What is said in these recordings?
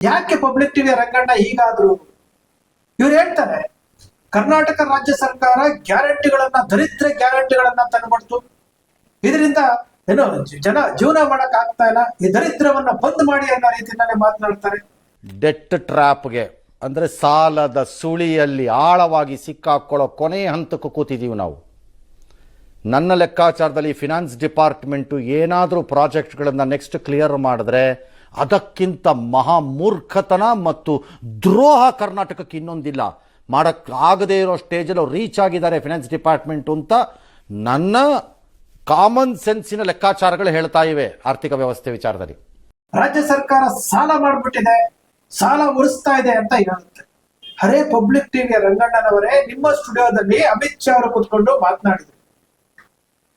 ಯಾಕೆ public TV Ranganna ಹೀಗಾದ್ರು? ಇವ್ರು ಹೇಳ್ತಾರೆ ಕರ್ನಾಟಕ ರಾಜ್ಯ ಸರ್ಕಾರ ಗ್ಯಾರಂಟಿಗಳನ್ನ ದರಿದ್ರ ಗ್ಯಾರಂಟಿಗಳನ್ನ ತಂದ್ಬಿಡ್ತು, ಇದರಿಂದ ಏನೋ ಜನ ಜೀವನ ಮಾಡಕ್ ಆಗ್ತಾ ಇಲ್ಲ, ಈ ದರಿದ್ರವನ್ನ ಬಂದ್ ಮಾಡಿ ಅನ್ನೋ ರೀತಿಯಲ್ಲಿ ಮಾತನಾಡ್ತಾರೆ. ಡೆಟ್ ಟ್ರ್ಯಾಪ್ಗೆ ಅಂದರೆ ಸಾಲದ ಸುಳಿಯಲ್ಲಿ ಆಳವಾಗಿ ಸಿಕ್ಕಾಕೊಳ್ಳೋ ಕೊನೆಯ ಹಂತಕ್ಕೂ ಕೂತಿದ್ದೀವಿ ನಾವು. ನನ್ನ ಲೆಕ್ಕಾಚಾರದಲ್ಲಿ ಫಿನಾನ್ಸ್ ಡಿಪಾರ್ಟ್ಮೆಂಟು ಏನಾದರೂ ಪ್ರಾಜೆಕ್ಟ್ಗಳನ್ನು ನೆಕ್ಸ್ಟ್ ಕ್ಲಿಯರ್ ಮಾಡಿದ್ರೆ ಅದಕ್ಕಿಂತ ಮಹಾಮೂರ್ಖತನ ಮತ್ತು ದ್ರೋಹ ಕರ್ನಾಟಕಕ್ಕೆ ಇನ್ನೊಂದಿಲ್ಲ. ಮಾಡೋಕ್ಕಾಗದೇ ಇರೋ ಸ್ಟೇಜಲ್ಲಿ ಅವ್ರು ರೀಚ್ ಆಗಿದ್ದಾರೆ ಫಿನಾನ್ಸ್ ಡಿಪಾರ್ಟ್ಮೆಂಟು ಅಂತ ನನ್ನ ಕಾಮನ್ ಸೆನ್ಸಿನ ಲೆಕ್ಕಾಚಾರಗಳು ಹೇಳ್ತಾ ಇವೆ. ಆರ್ಥಿಕ ವ್ಯವಸ್ಥೆ ವಿಚಾರದಲ್ಲಿ ರಾಜ್ಯ ಸರ್ಕಾರ ಸಾಲ ಮಾಡ್ಬಿಟ್ಟಿದೆ, ಸಾಲ ಉಳಿಸ್ತಾ ಇದೆ ಅಂತ ಹೇಳುತ್ತೆ. ಹರೇ ಪಬ್ಲಿಕ್ ಟಿವಿಯ ರಂಗಣ್ಣನವರೇ, ನಿಮ್ಮ ಸ್ಟುಡಿಯೋದಲ್ಲಿ ಅಮಿತ್ ಶಾ ಅವರು ಕುತ್ಕೊಂಡು ಮಾತನಾಡಿದ್ರು.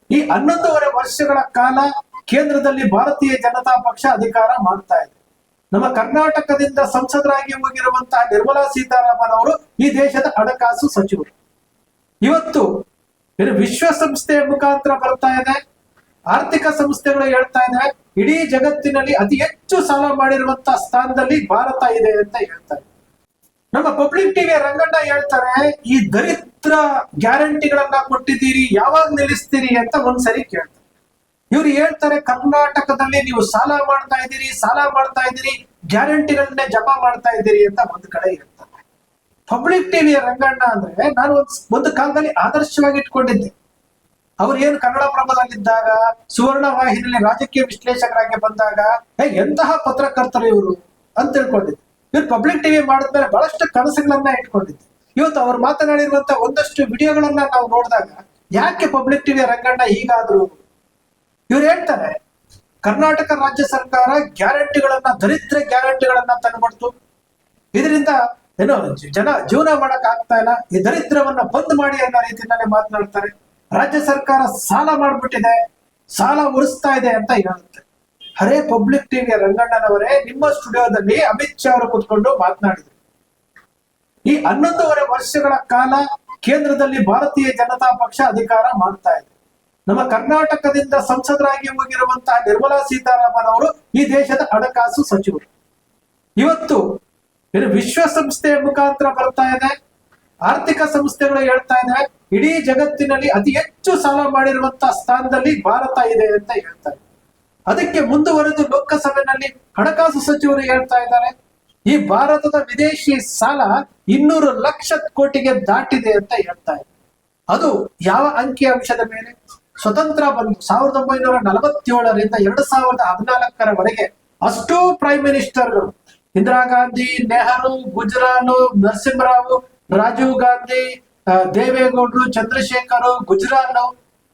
ಈ 11.5 ವರ್ಷಗಳ ಕಾಲ ಕೇಂದ್ರದಲ್ಲಿ ಭಾರತೀಯ ಜನತಾ ಪಕ್ಷ ಅಧಿಕಾರ ಮಾಡ್ತಾ ಇದೆ. ನಮ್ಮ ಕರ್ನಾಟಕದಿಂದ ಸಂಸದರಾಗಿ ಹೋಗಿರುವಂತಹ ನಿರ್ಮಲಾ ಸೀತಾರಾಮನ್ ಅವರು ಈ ದೇಶದ ಹಣಕಾಸು ಸಚಿವರು. ಇವತ್ತು ವಿಶ್ವಸಂಸ್ಥೆಯ ಮುಖಾಂತರ ಬರ್ತಾ ಇದೆ, ಆರ್ಥಿಕ ಸಂಸ್ಥೆಗಳು ಹೇಳ್ತಾ ಇದೆ ಇಡೀ ಜಗತ್ತಿನಲ್ಲಿ ಅತಿ ಹೆಚ್ಚು ಸಾಲ ಮಾಡಿರುವಂತಹ ಸ್ಥಾನದಲ್ಲಿ ಭಾರತ ಇದೆ ಅಂತ ಹೇಳ್ತಾರೆ. ನಮ್ಮ ಪಬ್ಲಿಕ್ ಟಿವಿಯ ರಂಗಣ್ಣ ಹೇಳ್ತಾರೆ ಈ ದರಿದ್ರ ಗ್ಯಾರಂಟಿಗಳನ್ನ ಕೊಟ್ಟಿದ್ದೀರಿ, ಯಾವಾಗ ನಿಲ್ಲಿಸ್ತೀರಿ ಅಂತ ಒಂದ್ಸರಿ ಕೇಳ್ತಾರೆ. ಇವ್ರು ಹೇಳ್ತಾರೆ ಕರ್ನಾಟಕದಲ್ಲಿ ನೀವು ಸಾಲ ಮಾಡ್ತಾ ಇದ್ದೀರಿ, ಗ್ಯಾರಂಟಿಗಳನ್ನೇ ಜಮಾ ಮಾಡ್ತಾ ಇದ್ದೀರಿ ಅಂತ ಒಂದ್ ಕಡೆ ಹೇಳ್ತಾರೆ. ಪಬ್ಲಿಕ್ ಟಿವಿಯ ರಂಗಣ್ಣ ಅಂದ್ರೆ ನಾನು ಒಂದು ಕಾಲದಲ್ಲಿ ಆದರ್ಶವಾಗಿ ಇಟ್ಕೊಂಡಿದ್ದೆ. ಅವ್ರು ಏನು ಕನ್ನಡಪ್ರಭದಲ್ಲಿದ್ದಾಗ, ಸುವರ್ಣ ವಾಹಿನಿಯಲ್ಲಿ ರಾಜಕೀಯ ವಿಶ್ಲೇಷಕರಾಗಿ ಬಂದಾಗ ಎಂತಹ ಪತ್ರಕರ್ತರು ಇವರು ಅಂತ ತಿಳ್ಕೊಂಡಿದ್ದೆ. ಇವ್ರು ಪಬ್ಲಿಕ್ ಟಿವಿ ಮಾಡಿದ್ಮೇಲೆ ಬಹಳಷ್ಟು ಕನಸುಗಳನ್ನ ಇಟ್ಕೊಂಡಿದ್ದೆ. ಇವತ್ತು ಅವ್ರು ಮಾತನಾಡಿರುವಂತ ಒಂದಷ್ಟು ವಿಡಿಯೋಗಳನ್ನ ನಾವು ನೋಡಿದಾಗ ಯಾಕೆ ಪಬ್ಲಿಕ್ ಟಿವಿಯ ರಂಗಣ್ಣ ಹೀಗಾದ್ರು? ಇವ್ರು ಹೇಳ್ತಾರೆ ಕರ್ನಾಟಕ ರಾಜ್ಯ ಸರ್ಕಾರ ಗ್ಯಾರಂಟಿಗಳನ್ನ ದರಿದ್ರ ಗ್ಯಾರಂಟಿಗಳನ್ನ ತಂದ್ಬಿಡ್ತು, ಇದರಿಂದ ಏನೋ ಜನ ಜೀವನ ಮಾಡಕ್ ಆಗ್ತಾ ಇಲ್ಲ, ಈ ದರಿದ್ರವನ್ನ ಬಂದ್ ಮಾಡಿ ಅನ್ನೋ ರೀತಿಯಲ್ಲಿ ಮಾತನಾಡ್ತಾರೆ. ರಾಜ್ಯ ಸರ್ಕಾರ ಸಾಲ ಮಾಡ್ಬಿಟ್ಟಿದೆ, ಸಾಲ ಉಳಿಸ್ತಾ ಇದೆ ಅಂತ ಹೇಳುತ್ತೆ. ಹರೇ ಪಬ್ಲಿಕ್ ಟಿವಿಯ ರಂಗಣ್ಣನವರೇ, ನಿಮ್ಮ ಸ್ಟುಡಿಯೋದಲ್ಲಿ ಅಮಿತ್ ಶಾ ಅವರು ಕುತ್ಕೊಂಡು ಮಾತನಾಡಿದ್ರು. ಈ 11.5 ವರ್ಷಗಳ ಕಾಲ ಕೇಂದ್ರದಲ್ಲಿ ಭಾರತೀಯ ಜನತಾ ಪಕ್ಷ ಅಧಿಕಾರ ಮಾಡ್ತಾ ಇದೆ. ನಮ್ಮ ಕರ್ನಾಟಕದಿಂದ ಸಂಸದರಾಗಿ ಹೋಗಿರುವಂತಹ ನಿರ್ಮಲಾ ಸೀತಾರಾಮನ್ ಅವರು ಈ ದೇಶದ ಹಣಕಾಸು ಸಚಿವರು. ಇವತ್ತು ವಿಶ್ವಸಂಸ್ಥೆಯ ಮುಖಾಂತರ ಬರ್ತಾ ಇದೆ, ಆರ್ಥಿಕ ಸಂಸ್ಥೆಗಳು ಹೇಳ್ತಾ ಇದೆ ಇಡೀ ಜಗತ್ತಿನಲ್ಲಿ ಅತಿ ಹೆಚ್ಚು ಸಾಲ ಮಾಡಿರುವಂತಹ ಸ್ಥಾನದಲ್ಲಿ ಭಾರತ ಇದೆ ಅಂತ ಹೇಳ್ತಾರೆ. ಅದಕ್ಕೆ ಮುಂದುವರೆದು ಲೋಕಸಭೆಯಲ್ಲಿ ಹಣಕಾಸು ಸಚಿವರು ಹೇಳ್ತಾ ಇದ್ದಾರೆ ಈ ಭಾರತದ ವಿದೇಶಿ ಸಾಲ 200 ಲಕ್ಷ ಕೋಟಿಗೆ ದಾಟಿದೆ ಅಂತ ಹೇಳ್ತಾ ಇದೆ. ಅದು ಯಾವ ಅಂಕಿ ಅಂಶದ ಮೇಲೆ? ಸ್ವತಂತ್ರ ಬಂದು 1947ರಿಂದ 2014ರವರೆಗೆ ಅಷ್ಟೂ ಪ್ರೈಮ್ ಮಿನಿಸ್ಟರ್ಗಳು, ಇಂದಿರಾ ಗಾಂಧಿ, ನೆಹರು, ಗುಜರಾಲ್, ನರಸಿಂಹರಾವ್, ರಾಜೀವ್ ಗಾಂಧಿ, ದೇವೇಗೌಡರು, ಚಂದ್ರಶೇಖರ್, ಗುಜರಾಲ್,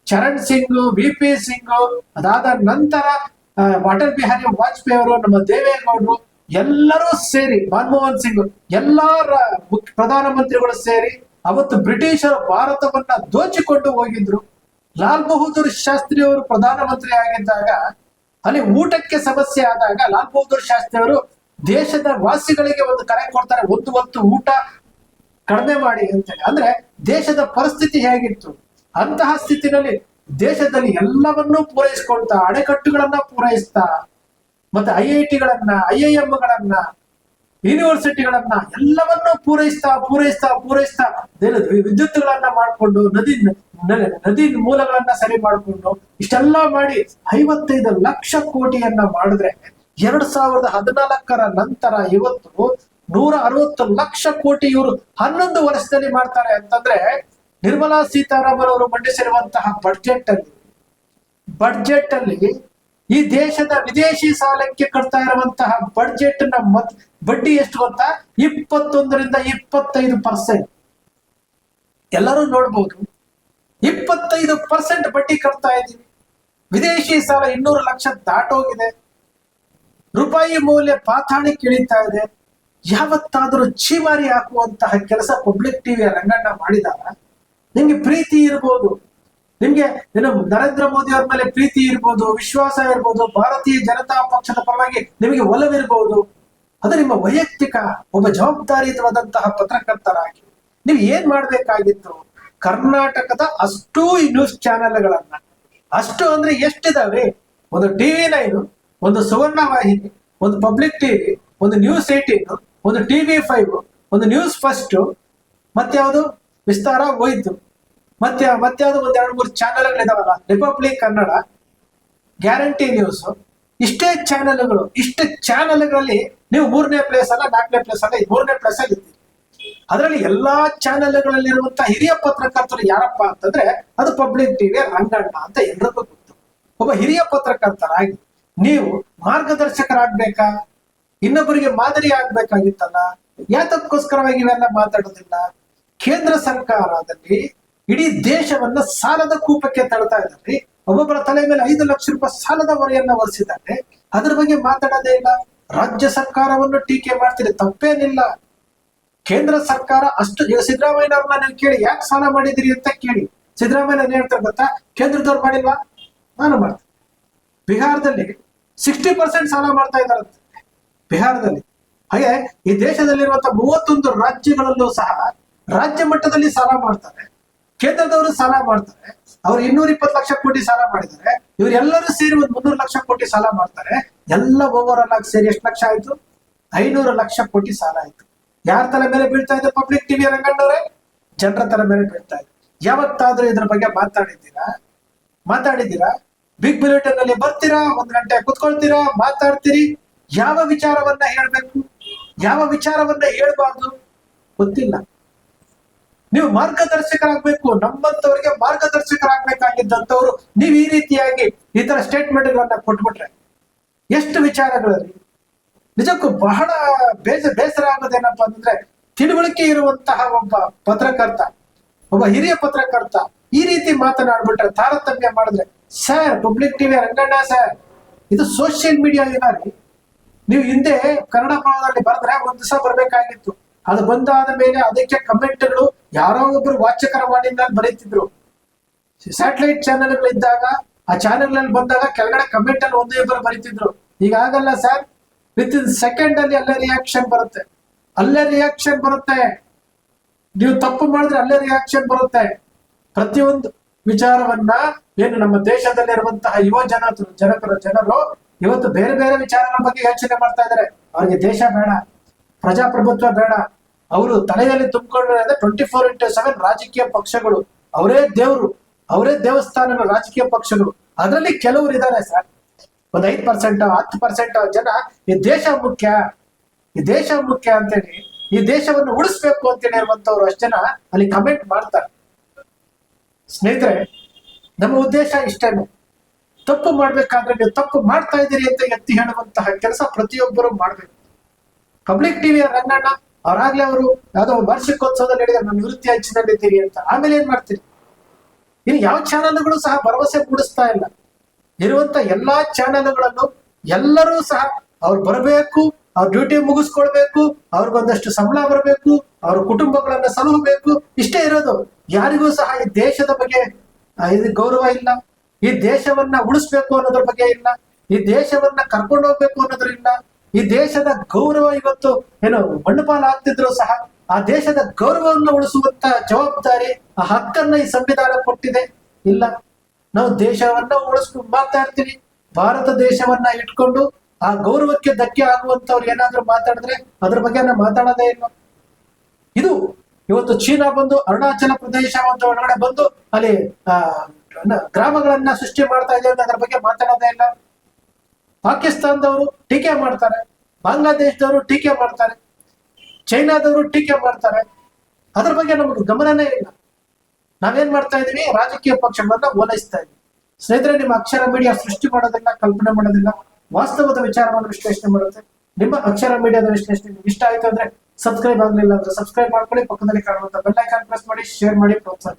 ಚರಣ್ ಸಿಂಗ್, ವಿ.ಪಿ. ಸಿಂಗ್, ಅದಾದ ನಂತರ ಅಟಲ್ ಬಿಹಾರಿ ವಾಜಪೇಯಿ ಅವರು, ನಮ್ಮ ದೇವೇಗೌಡರು ಎಲ್ಲರೂ ಸೇರಿ, ಮನಮೋಹನ್ ಸಿಂಗ್, ಎಲ್ಲರ ಪ್ರಧಾನಮಂತ್ರಿಗಳು ಸೇರಿ ಅವತ್ತು ಬ್ರಿಟಿಷರು ಭಾರತವನ್ನ ದೋಚಿಕೊಂಡು ಹೋಗಿದ್ರು. ಲಾಲ್ ಬಹದ್ದೂರ್ ಶಾಸ್ತ್ರಿ ಅವರು ಪ್ರಧಾನಮಂತ್ರಿ ಆಗಿದ್ದಾಗ ಅಲ್ಲಿ ಊಟಕ್ಕೆ ಸಮಸ್ಯೆ ಆದಾಗ ಲಾಲ್ ಬಹದ್ದೂರ್ ಶಾಸ್ತ್ರಿ ಅವರು ದೇಶದ ವಾಸಿಗಳಿಗೆ ಒಂದು ಕರೆ ಕೊಡ್ತಾರೆ, ಒಂದು ಹೊತ್ತು ಊಟ ಕಡಿಮೆ ಮಾಡಿ ಅಂತೇಳಿ. ಅಂದ್ರೆ ದೇಶದ ಪರಿಸ್ಥಿತಿ ಹೇಗಿತ್ತು, ಅಂತಹ ಸ್ಥಿತಿನಲ್ಲಿ ದೇಶದಲ್ಲಿ ಎಲ್ಲವನ್ನೂ ಪೂರೈಸ್ಕೊಳ್ತಾ, ಅಣೆಕಟ್ಟುಗಳನ್ನ ಪೂರೈಸ್ತಾ, ಮತ್ತೆ ಐಐಟಿಗಳನ್ನ, ಐಐಎಂಗಳನ್ನ, ಯೂನಿವರ್ಸಿಟಿಗಳನ್ನ ಎಲ್ಲವನ್ನೂ ಪೂರೈಸ್ತಾ ವಿದ್ಯುತ್ಗಳನ್ನ ಮಾಡಿಕೊಂಡು, ನದಿ ಮೂಲಗಳನ್ನ ಸರಿ ಮಾಡಿಕೊಂಡು ಇಷ್ಟೆಲ್ಲ ಮಾಡಿ 55 ಲಕ್ಷ ಕೋಟಿಯನ್ನ ಮಾಡಿದ್ರೆ 2014ರ ನಂತರ ಇವತ್ತು 160 ಲಕ್ಷ ಕೋಟಿ ಇವರು 11 ವರ್ಷದಲ್ಲಿ ಮಾಡ್ತಾರೆ ಅಂತಂದ್ರೆ, ನಿರ್ಮಲಾ ಸೀತಾರಾಮನ್ ಅವರು ಮಂಡಿಸಿರುವಂತಹ ಬಡ್ಜೆಟ್ ಅಲ್ಲಿ ಈ ದೇಶದ ವಿದೇಶಿ ಸಾಲಕ್ಕೆ ಕಟ್ತಾ ಇರುವಂತಹ ಬಡ್ಜೆಟ್ ನ ಬಡ್ಡಿ ಎಷ್ಟು ಗೊತ್ತಾ? 21ರಿಂದ 25%. ಎಲ್ಲರೂ ನೋಡ್ಬೋದು, 25% ಬಡ್ಡಿ ಕಟ್ತಾ ಇದೀವಿ. ವಿದೇಶಿ ಸಾಲ 200 ಲಕ್ಷ ದಾಟೋಗಿದೆ. ರೂಪಾಯಿ ಮೌಲ್ಯ ಪಾತಾಳಿ ಇಳಿತಾ ಇದೆ. ಯಾವತ್ತಾದ್ರೂ ಚೀಮಾರಿ ಹಾಕುವಂತಹ ಕೆಲಸ ಪಬ್ಲಿಕ್ ಟಿವಿಯ ರಂಗಣ್ಣ ಮಾಡಿದಾಗ ನಿಮ್ಗೆ ಪ್ರೀತಿ ಇರ್ಬೋದು, ನಿಮ್ಗೆ ಏನು ನರೇಂದ್ರ ಮೋದಿ ಅವ್ರ ಮೇಲೆ ಪ್ರೀತಿ ಇರ್ಬೋದು, ವಿಶ್ವಾಸ ಇರ್ಬೋದು, ಭಾರತೀಯ ಜನತಾ ಪಕ್ಷದ ಪರವಾಗಿ ನಿಮಗೆ ಒಲವಿರ್ಬೋದು, ಅದು ನಿಮ್ಮ ವೈಯಕ್ತಿಕ ಒಬ್ಬ ಜವಾಬ್ದಾರಿಯುತವಾದಂತಹ ಪತ್ರಕರ್ತರಾಗಿ ನೀವು ಏನ್ ಮಾಡ್ಬೇಕಾಗಿತ್ತು? ಕರ್ನಾಟಕದ ಅಷ್ಟೂ ನ್ಯೂಸ್ ಚಾನೆಲ್ಗಳನ್ನ, ಅಷ್ಟು ಅಂದ್ರೆ ಎಷ್ಟಿದಾವೆ? ಒಂದು TV9, ಒಂದು ಸುವರ್ಣ ವಾಹಿನಿ, ಒಂದು ಪಬ್ಲಿಕ್ ಟಿವಿ, ಒಂದು ನ್ಯೂಸ್ 18, ಒಂದು TV5, ಒಂದು ನ್ಯೂಸ್ ಫಸ್ಟ್, ಮತ್ತೆ ಯಾವುದು ವಿಸ್ತಾರ ಹೋಯ್ತು, ಮತ್ತೆ ಯಾವ್ದು ಒಂದ್ 2-3 ಚಾನೆಲ್ಗಳಿದಾವಲ್ಲ, ರಿಪಬ್ಲಿಕ್ ಕನ್ನಡ, ಗ್ಯಾರಂಟಿ ನ್ಯೂಸ್, ಇಷ್ಟೇ ಚಾನೆಲ್ಗಳು. ಇಷ್ಟು ಚಾನೆಲ್ಗಳಲ್ಲಿ ನೀವು 3ನೇ ಪ್ಲೇಸ್ ಅಲ್ಲ 4ನೇ ಪ್ಲೇಸ್ ಅಲ್ಲ 3ನೇ ಪ್ಲೇಸ್ ಅಲ್ಲಿ ಇದ್ದೀರಿ. ಅದರಲ್ಲಿ ಎಲ್ಲಾ ಚಾನೆಲ್ಗಳಲ್ಲಿರುವಂತಹ ಹಿರಿಯ ಪತ್ರಕರ್ತರು ಯಾರಪ್ಪ ಅಂತಂದ್ರೆ ಅದು ಪಬ್ಲಿಕ್ ಟಿವಿ ರಂಗಣ್ಣ ಅಂತ ಎಲ್ರಿಗೂ ಗೊತ್ತು. ಒಬ್ಬ ಹಿರಿಯ ಪತ್ರಕರ್ತರಾಗಿ ನೀವು ಮಾರ್ಗದರ್ಶಕರಾಗ್ಬೇಕಾ, ಇನ್ನೊಬ್ಬರಿಗೆ ಮಾದರಿ ಆಗ್ಬೇಕಾಗಿತ್ತಲ್ಲ, ಯಾತಕ್ಕೋಸ್ಕರವಾಗಿ ಇವೆಲ್ಲ ಮಾತಾಡೋದಿಲ್ಲ? ಕೇಂದ್ರ ಸರ್ಕಾರದಲ್ಲಿ ಇಡೀ ದೇಶವನ್ನ ಸಾಲದ ಕೂಪಕ್ಕೆ ತಳ್ತಾ ಇದ್ದಾರೆ. ಒಬ್ಬೊಬ್ಬರ ತಲೆ ಮೇಲೆ 5 ಲಕ್ಷ ರೂಪಾಯಿ ಸಾಲದ ಹೊರೆಯನ್ನ ಹೊರಿಸಿದ್ದಾರೆ. ಅದ್ರ ಬಗ್ಗೆ ಮಾತಾಡೋದೇ ಇಲ್ಲ. ರಾಜ್ಯ ಸರ್ಕಾರವನ್ನು ಟೀಕೆ ಮಾಡ್ತೀರಿ, ತಪ್ಪೇನಿಲ್ಲ. ಕೇಂದ್ರ ಸರ್ಕಾರ ಅಷ್ಟು, ಈಗ ಸಿದ್ದರಾಮಯ್ಯನವ್ರನ್ನ ನೀವು ಕೇಳಿ ಯಾಕೆ ಸಾಲ ಮಾಡಿದಿರಿ ಅಂತ ಕೇಳಿ, ಸಿದ್ದರಾಮಯ್ಯ ಏನ್ ಹೇಳ್ತಾರೆ ಗೊತ್ತಾ? ಕೇಂದ್ರದವ್ರು ಮಾಡಿಲ್ವಾ, ನಾನು ಮಾಡ್ತೀನಿ. ಬಿಹಾರದಲ್ಲಿ 60% ಸಾಲ ಮಾಡ್ತಾ ಇದ್ದಾರಂತೆ ಬಿಹಾರದಲ್ಲಿ. ಹಾಗೆ ಈ ದೇಶದಲ್ಲಿರುವಂತಹ 31 ರಾಜ್ಯಗಳಲ್ಲೂ ಸಹ ರಾಜ್ಯ ಮಟ್ಟದಲ್ಲಿ ಸಾಲ ಮಾಡ್ತಾರೆ, ಕೇಂದ್ರದವರು ಸಾಲ ಮಾಡ್ತಾರೆ. ಅವ್ರು 220 ಲಕ್ಷ ಕೋಟಿ ಸಾಲ ಮಾಡಿದ್ದಾರೆ. ಇವರೆಲ್ಲರೂ ಸೇರಿ ಒಂದು 300 ಲಕ್ಷ ಕೋಟಿ ಸಾಲ ಮಾಡ್ತಾರೆ. ಎಲ್ಲ ಓವರ್ ಆಲ್ ಆಗಿ ಸೇರಿ ಎಷ್ಟು ಲಕ್ಷ ಆಯ್ತು? 500 ಲಕ್ಷ ಕೋಟಿ ಸಾಲ ಆಯ್ತು. ಯಾರ ತಲೆ ಮೇಲೆ ಬೀಳ್ತಾ ಇದೆ? ಪಬ್ಲಿಕ್ ಟಿವಿ ರಂಗಣ್ಣವರೇ, ಜನರ ತಲೆ ಮೇಲೆ ಬೀಳ್ತಾ ಇದೆ. ಯಾವತ್ತಾದ್ರೂ ಇದ್ರ ಬಗ್ಗೆ ಮಾತಾಡಿದ್ದೀರಾ? ಬಿಗ್ ಬುಲೆಟಿನ್ ಅಲ್ಲಿ ಬರ್ತೀರಾ, 1 ಗಂಟೆ ಕುತ್ಕೊಳ್ತೀರಾ, ಮಾತಾಡ್ತೀರಿ. ಯಾವ ವಿಚಾರವನ್ನ ಹೇಳ್ಬೇಕು, ಯಾವ ವಿಚಾರವನ್ನ ಹೇಳ್ಬಾರ್ದು ಗೊತ್ತಿಲ್ಲ. ನೀವು ಮಾರ್ಗದರ್ಶಕರಾಗ್ಬೇಕು, ನಮ್ಮಂತವರಿಗೆ ಮಾರ್ಗದರ್ಶಕರಾಗ್ಬೇಕಾಗಿದ್ದಂತವ್ರು ನೀವು ಈ ರೀತಿಯಾಗಿ ಈ ತರ ಸ್ಟೇಟ್ಮೆಂಟ್ಗಳನ್ನ ಕೊಟ್ಬಿಟ್ರೆ ಎಷ್ಟು ವಿಚಾರಗಳಲ್ಲಿ ನಿಜಕ್ಕೂ ಬಹಳ ಬೇಸರ ಆಗೋದೇನಪ್ಪ ಅಂದ್ರೆ, ತಿಳುವಳಿಕೆ ಇರುವಂತಹ ಒಬ್ಬ ಪತ್ರಕರ್ತ, ಒಬ್ಬ ಹಿರಿಯ ಪತ್ರಕರ್ತ ಈ ರೀತಿ ಮಾತನಾಡ್ಬಿಟ್ರೆ, ತಾರತಮ್ಯ ಮಾಡಿದ್ರೆ, sir public TV Ranganna sir, ಇದು ಸೋಷಿಯಲ್ ಮೀಡಿಯಾ ಏನಾರಿ? ನೀವು ಹಿಂದೆ ಕನ್ನಡ ಪ್ರಭದಲ್ಲಿ ಬರೆದ್ರೆ 1 ದಿವಸ ಬರ್ಬೇಕಾಗಿತ್ತು. ಅದು ಬಂದಾದ ಮೇಲೆ ಅದಕ್ಕೆ ಕಮೆಂಟ್ಗಳು ಯಾರೋ ಒಬ್ರು ವಾಚಕರ ವಾಣಿಯಿಂದ ಬರೀತಿದ್ರು. ಸ್ಯಾಟಲೈಟ್ ಚಾನೆಲ್ಗಳಿದ್ದಾಗ ಆ ಚಾನೆಲ್ಗಳಲ್ಲಿ ಬಂದಾಗ ಕೆಳಗಡೆ ಕಮೆಂಟ್ ಅಲ್ಲಿ 1-2 ಬರೀತಿದ್ರು. ಈಗ ಆಗಲ್ಲ ಸರ್, ವಿತ್ ಇನ್ ಸೆಕೆಂಡ್ ಅಲ್ಲಿ ಅಲ್ಲೇ ರಿಯಾಕ್ಷನ್ ಬರುತ್ತೆ. ನೀವು ತಪ್ಪು ಮಾಡಿದ್ರೆ ಅಲ್ಲೇ ರಿಯಾಕ್ಷನ್ ಬರುತ್ತೆ. ಪ್ರತಿಯೊಂದು ವಿಚಾರವನ್ನ ಏನು ನಮ್ಮ ದೇಶದಲ್ಲಿರುವಂತಹ ಯುವ ಜನರು ಇವತ್ತು ಬೇರೆ ಬೇರೆ ವಿಚಾರಗಳ ಬಗ್ಗೆ ಯೋಚನೆ ಮಾಡ್ತಾ ಇದ್ದಾರೆ. ಅವ್ರಿಗೆ ದೇಶ ಬೇಡ, ಪ್ರಜಾಪ್ರಭುತ್ವ ಬೇಡ. ಅವರು ತಲೆಯಲ್ಲಿ ತುಂಬಿಕೊಂಡಿರೋದೇ 24/7 ರಾಜಕೀಯ ಪಕ್ಷಗಳು. ಅವರೇ ದೇವರು, ಅವರೇ ದೇವಸ್ಥಾನಗಳು, ರಾಜಕೀಯ ಪಕ್ಷಗಳು. ಅದರಲ್ಲಿ ಕೆಲವರು ಇದ್ದಾರೆ ಸರ್, ಒಂದು 5%, 10% ಜನ ಈ ದೇಶ ಮುಖ್ಯ ಅಂತೇಳಿ, ಈ ದೇಶವನ್ನು ಉಳಿಸ್ಬೇಕು ಅಂತೇಳಿ ಇರುವಂತವ್ರು ಅಷ್ಟು ಜನ ಅಲ್ಲಿ ಕಮೆಂಟ್ ಮಾಡ್ತಾರೆ. ಸ್ನೇಹಿತರೆ, ನಮ್ಮ ಉದ್ದೇಶ ಇಷ್ಟೇನೆ. ತಪ್ಪು ಮಾಡ್ಬೇಕಾದ್ರೆ ನೀವು ತಪ್ಪು ಮಾಡ್ತಾ ಇದ್ದೀರಿ ಅಂತ ಎತ್ತಿ ಹೇಳುವಂತಹ ಕೆಲಸ ಪ್ರತಿಯೊಬ್ಬರು ಮಾಡ್ಬೇಕು. ಪಬ್ಲಿಕ್ ಟಿವಿಯ ರಂಗಣ್ಣ ಅವರಾಗ್ಲೇ ಅವರು ಯಾವ್ದೋ ವಾರ್ಷಿಕೋತ್ಸವದಲ್ಲಿ ಹೇಳಿದ್ರೆ ನಾನು ನಿವೃತ್ತಿ ಅಂಚಿನಲ್ಲಿದ್ದೀರಿ ಅಂತ. ಆಮೇಲೆ ಏನ್ ಮಾಡ್ತೀರಿ? ಇನ್ನು ಯಾವ ಚಾನೆಲ್ಗಳು ಸಹ ಭರವಸೆ ಮೂಡಿಸ್ತಾ ಇಲ್ಲ. ಇರುವಂತ ಎಲ್ಲಾ ಚಾನೆಲ್ಗಳಲ್ಲೂ ಎಲ್ಲರೂ ಸಹ ಅವ್ರು ಬರಬೇಕು, ಅವ್ರ ಡ್ಯೂಟಿ ಮುಗಿಸ್ಕೊಳ್ಬೇಕು, ಅವ್ರಿಗೊಂದಷ್ಟು ಸಂಬಳ ಬರಬೇಕು, ಅವ್ರ ಕುಟುಂಬಗಳನ್ನ ಸಲಹಬೇಕು, ಇಷ್ಟೇ ಇರೋದು. ಯಾರಿಗೂ ಸಹ ಈ ದೇಶದ ಬಗ್ಗೆ ಇದು ಗೌರವ ಇಲ್ಲ, ಈ ದೇಶವನ್ನ ಉಳಿಸ್ಬೇಕು ಅನ್ನೋದ್ರ ಬಗ್ಗೆ ಇಲ್ಲ, ಈ ದೇಶವನ್ನ ಕರ್ಕೊಂಡು ಹೋಗ್ಬೇಕು ಅನ್ನೋದ್ರ ಇಲ್ಲ. ಈ ದೇಶದ ಗೌರವ ಇವತ್ತು ಏನು ಮಣ್ಣುಪಾಲು ಆಗ್ತಿದ್ರು ಸಹ ಆ ದೇಶದ ಗೌರವವನ್ನು ಉಳಿಸುವಂತ ಜವಾಬ್ದಾರಿ, ಆ ಹಕ್ಕನ್ನ ಈ ಸಂವಿಧಾನ ಕೊಟ್ಟಿದೆ. ಇಲ್ಲ, ನಾವು ದೇಶವನ್ನ ಉಳಿಸ್ಕೊಂಡು ಮಾತಾ ಇರ್ತೀವಿ. ಭಾರತ ದೇಶವನ್ನ ಇಟ್ಕೊಂಡು ಆ ಗೌರವಕ್ಕೆ ಧಕ್ಕೆ ಆಗುವಂತವ್ರು ಏನಾದ್ರು ಮಾತಾಡಿದ್ರೆ ಅದ್ರ ಬಗ್ಗೆ ನಾವು ಮಾತಾಡೋದೇ ಇಲ್ಲ. ಇದು ಇವತ್ತು ಚೀನಾ ಬಂದು ಅರುಣಾಚಲ ಪ್ರದೇಶ ಒಳಗಡೆ ಬಂದು ಅಲ್ಲಿ ಗ್ರಾಮಗಳನ್ನ ಸೃಷ್ಟಿ ಮಾಡ್ತಾ ಇದೆ ಅಂತ ಅದ್ರ ಬಗ್ಗೆ ಮಾತಾಡೋದೇ ಇಲ್ಲ. ಪಾಕಿಸ್ತಾನದವರು ಟೀಕೆ ಮಾಡ್ತಾರೆ, ಬಾಂಗ್ಲಾದೇಶದವರು ಟೀಕೆ ಮಾಡ್ತಾರೆ, ಚೈನಾದವರು ಟೀಕೆ ಮಾಡ್ತಾರೆ. ಅದ್ರ ಬಗ್ಗೆ ನಮಗೆ ಗಮನನೇ ಇಲ್ಲ. ನಾವೇನ್ ಮಾಡ್ತಾ ಇದೀವಿ? ರಾಜಕೀಯ ಪಕ್ಷಗಳನ್ನ ಓಲೈಸ್ತಾ ಇದೀವಿ. ಸ್ನೇಹಿತರೆ, ನಿಮ್ಮ ಅಕ್ಷರ ಮೀಡಿಯಾ ಸೃಷ್ಟಿ ಮಾಡೋದಿಲ್ಲ, ಕಲ್ಪನೆ ಮಾಡೋದಿಲ್ಲ, ವಾಸ್ತವದ ವಿಚಾರವನ್ನು ವಿಶ್ಲೇಷಣೆ ಮಾಡುತ್ತೆ. ನಿಮ್ಮ ಅಕ್ಷರ ಮೀಡಿಯಾದ ವಿಶ್ಲೇಷಣೆ ನಿಮ್ಗೆ ಇಷ್ಟ ಆಯ್ತು ಅಂದ್ರೆ ಸಬ್ಸ್ಕ್ರೈಬ್ ಆಗ್ಲಿಲ್ಲ ಅಂದ್ರೆ ಸಬ್ಸ್ಕ್ರೈಬ್ ಮಾಡ್ಕೊಳ್ಳಿ. ಪಕ್ಕದಲ್ಲಿ ಕಾಣುವಂತ ಬೆಲ್ ಐಕಾನ್ ಪ್ರೆಸ್ ಮಾಡಿ, ಶೇರ್ ಮಾಡಿ, ಪ್ರೋತ್ಸಾಹ.